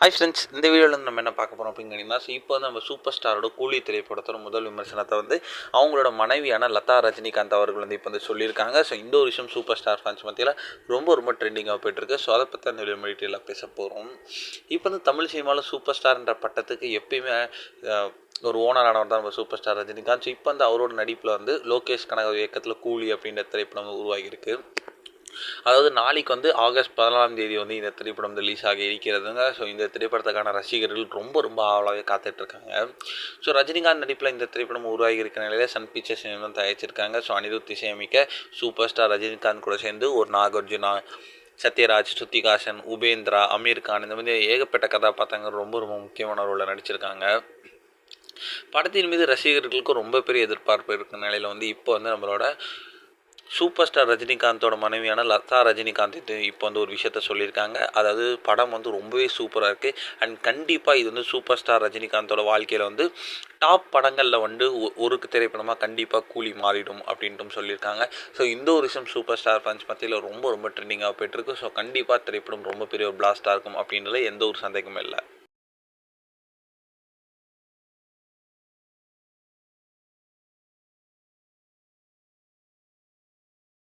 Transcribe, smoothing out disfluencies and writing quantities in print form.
Hi friends, இந்த வீடியோவில் நம்ம என்ன பார்க்க போகிறோம் அப்படின்னு கேட்டிங்கன்னா, இப்போ வந்து நம்ம சூப்பர் ஸ்டாரோட கூலி திரைப்படத்தோட முதல் விமர்சனத்தை வந்து அவங்களோட மனைவியான லதா ரஜினிகாந்த் அவர்கள் வந்து இப்போ வந்து சொல்லியிருக்காங்க. ஸோ இந்த ஒரு விஷயம் சூப்பர் ஸ்டார் ஃபேன்ஸ் மத்தியில் ரொம்ப ட்ரெண்டிங்காக போயிட்டுருக்கு. ஸோ அதை பற்றி அந்த வீடியோ டீட்டெயிலாக பேச போகிறோம். இப்போ வந்து தமிழ் சினிமாவில் சூப்பர் ஸ்டார்ன்ற பட்டத்துக்கு எப்பயுமே ஒரு ஓனரானவர் தான் நம்ம சூப்பர் ஸ்டார் ரஜினிகாந்த். ஸோ இப்போ வந்து அவரோட நடிப்பில் வந்து லோகேஷ் கனகராஜ் இயக்கத்தில் கூலி அப்படின்ற திரைப்படம் உருவாகியிருக்கு. அதாவது நாளைக்கு வந்து ஆகஸ்ட் 14ஆம் தேதி வந்து இந்த திரைப்படம் ரிலீஸ் ஆகி இருக்கிறதுங்க. ஸோ இந்த திரைப்படத்துக்கான ரசிகர்கள் ரொம்ப ஆவலாகவே காத்துட்ருக்காங்க. ஸோ ரஜினிகாந்த் நடிப்பில் இந்த திரைப்படம் உருவாகி இருக்கிற நிலையில் சன் பிக்சர்ஸ் நிறுவனம் தயாரிச்சிருக்காங்க. ஸோ அனிருத் இசையமைக்க சூப்பர் ஸ்டார் ரஜினிகாந்த் கூட சேர்ந்து ஒரு நாகார்ஜுனா, சத்யராஜ், ஸ்ருதிகாசன், உபேந்திரா, அமீர் கான் இந்த மாதிரி ஏகப்பட்ட கதாபாத்திரங்கள் ரொம்ப முக்கியமான ரோலில் நடிச்சிருக்காங்க. படத்தின் மீது ரசிகர்களுக்கு ரொம்ப பெரிய எதிர்பார்ப்பு இருக்கிற நிலையில் வந்து இப்போ வந்து நம்மளோட சூப்பர் ஸ்டார் ரஜினிகாந்தோட மனைவியான லதா ரஜினிகாந்த் இப்போ வந்து ஒரு விஷயத்த சொல்லியிருக்காங்க. அதாவது படம் வந்து ரொம்பவே சூப்பராக இருக்குது. அண்ட் கண்டிப்பாக இது வந்து சூப்பர் ஸ்டார் ரஜினிகாந்தோட வாழ்க்கையில் வந்து டாப் படங்களில் வந்து ஒரு திரைப்படமாக கண்டிப்பாக கூலி மாறிடும் அப்படின்ட்டும் சொல்லியிருக்காங்க. ஸோ இந்த ஒரு விஷயம் சூப்பர் ஸ்டார் ஃபேன்ஸ் மத்தியில் ரொம்ப ட்ரெண்டிங்காக போய்ட்டுருக்கு. ஸோ கண்டிப்பாக திரைப்படம் ரொம்ப பெரிய ஒரு பிளாஸ்டாக இருக்கும் அப்படின்றதுல எந்த ஒரு சந்தேகமும் இல்லை.